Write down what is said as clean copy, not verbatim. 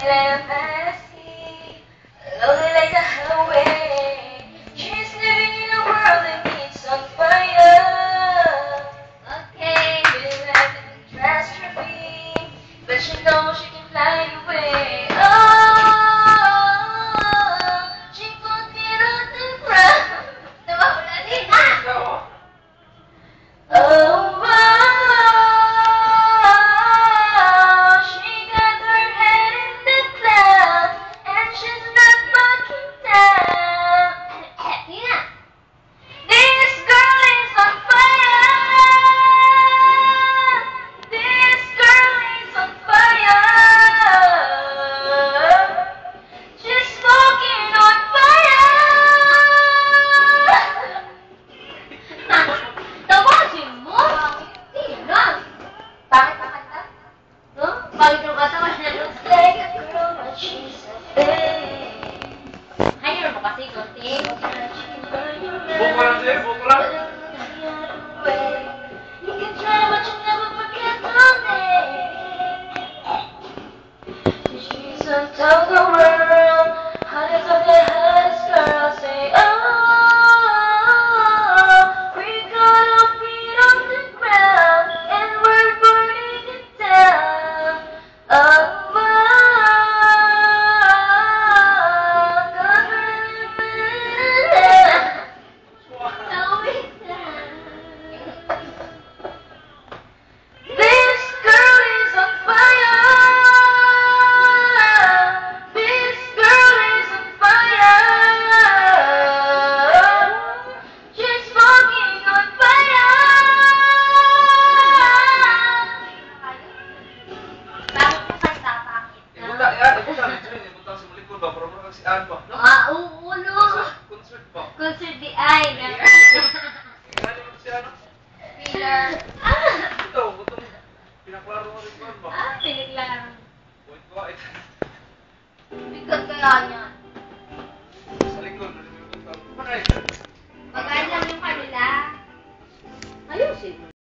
like a fantasy, lonely like a highway. She's living in a world that needs on fire. Okay, feeling like a catastrophe, but she knows she can fly away. Oh, she put me on the ground. Nawawala din na. Oh, she got her head in the clouds, and she's not backing down. Yeah. This girl is on fire. This girl is on fire. She's smoking on fire. Tawasin mo? Hindi na. Bakit ang kanta? Huh? Bakit yung kanta? Looks like a girl, but she's a fake. Hire mo kasi, konti. Buko lang sa'yo, buko lang. You can try, but you'll never forget her name. She's on top of the world, hottest of the hottest girls. Say, oh, we got our feet on the ground, and we're burning it down. Oh, this girl is on fire. This girl is on fire. She's smoking on fire. Bakit mo kanta? Bakit? Ibuta, yan. Ibuta. Ibuta sa malikod ba? Para mo si Ann ba? No? Oo, no. Concert ba? Concert di ay. Ingani mo si ano? Peter. Ito, butong pinaklaro mo rin ba? Pinaglaran. Wait, wait. Bigat kaya niya.